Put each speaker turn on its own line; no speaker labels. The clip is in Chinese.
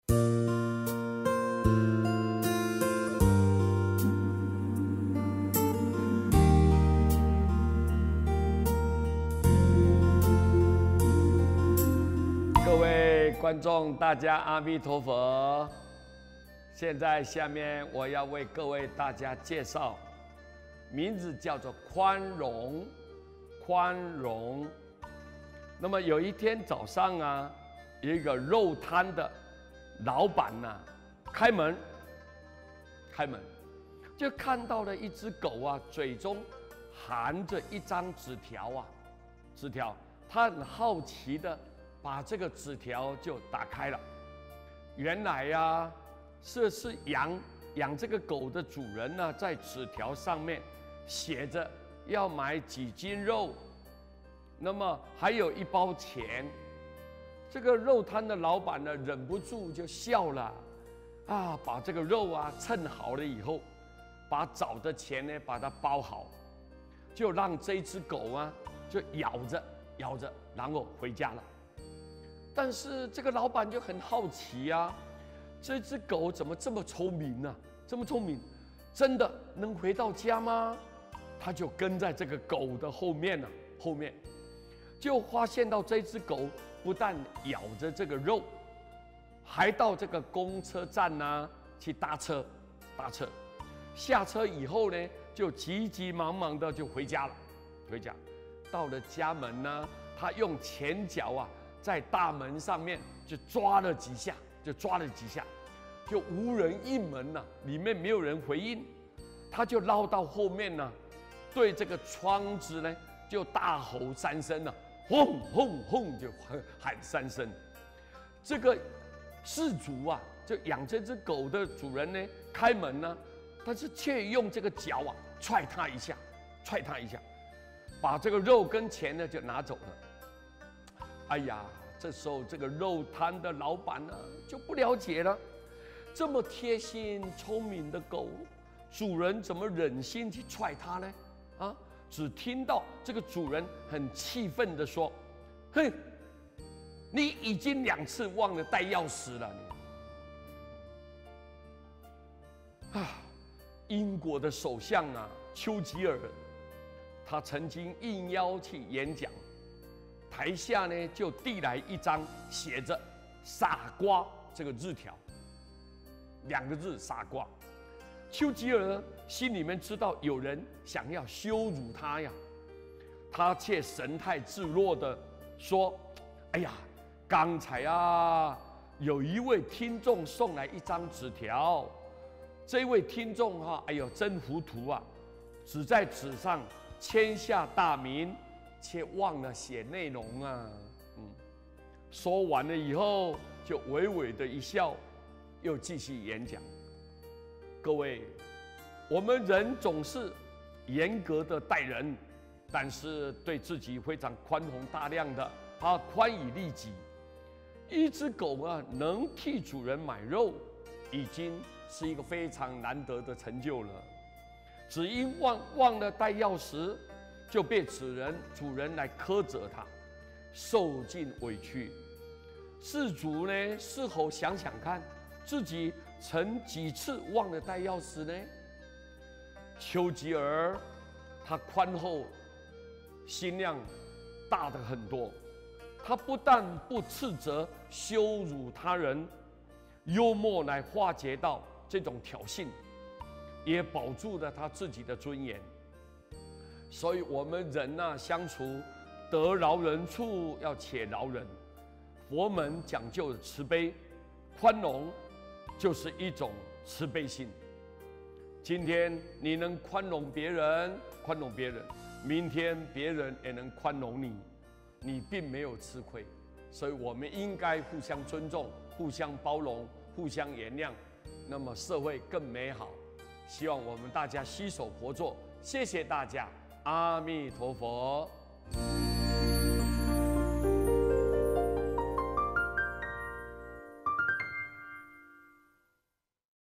各位观众，大家阿弥陀佛。现在下面我要为各位大家介绍，名字叫做宽容。宽容。那么有一天早上啊，有一个肉摊的老板呐，开门，就看到了一只狗啊，嘴中含着一张纸条啊，纸条，他很好奇的把这个纸条就打开了。原来呀，是养这个狗的主人呢，在纸条上面写着要买几斤肉，那么还有一包钱。这个肉摊的老板呢，忍不住就笑了，啊，把这个肉啊称好了以后，把找的钱呢把它包好，就让这只狗啊就咬着，然后回家了。但是这个老板就很好奇啊，这只狗怎么这么聪明呢？这么聪明，真的能回到家吗？他就跟在这个狗的后面就发现到这只狗不但咬着这个肉，还到这个公车站啊去搭车，下车以后呢，就急急忙忙的就回家了。到了家门呢，他用前脚啊在大门上面就抓了几下，就无人应门呐，里面没有人回应，他就绕到后面呢，对这个窗子呢就大吼3声了，轰轰轰就喊3声。这个事主啊，就养这只狗的主人呢，开门呢，但是却用这个脚啊踹他一下，把这个肉跟钱呢就拿走了。哎呀，这时候这个肉摊的老板呢就不了解了，这么贴心聪明的狗，主人怎么忍心去踹它呢？啊，只听到这个主人很气愤地说：“哼，你已经2次忘了带钥匙了你。”啊，英国的首相啊，丘吉尔，他曾经应邀去演讲。台下呢就递来一张写着“傻瓜”这个字条，2个字“傻瓜”。丘吉尔心里面知道有人想要羞辱他呀，他却神态自若的说：“哎呀，刚才啊，有一位听众送来一张纸条，这位听众哈，哎呦，真糊涂啊，只在纸上签下大名。”却忘了写内容啊，说完了以后，就微微的一笑，又继续演讲。各位，我们人总是严格的待人，但是对自己非常宽宏大量的，宽以利己。一只狗啊，能替主人买肉，已经是一个非常难得的成就了。只因忘了带钥匙，就被主人来苛责他，受尽委屈。事主呢，事后想想看，自己曾几次忘了带钥匙呢？丘吉尔他宽厚，心量大得很多。他不但不斥责、羞辱他人，幽默来化解到这种挑衅，也保住了他自己的尊严。所以，我们人呐，相处得饶人处要且饶人。佛门讲究的慈悲、宽容，就是一种慈悲心。今天你能宽容别人，明天别人也能宽容你，你并没有吃亏。所以，我们应该互相尊重、互相包容、互相原谅，那么社会更美好。希望我们大家携手合作。谢谢大家。阿弥陀佛。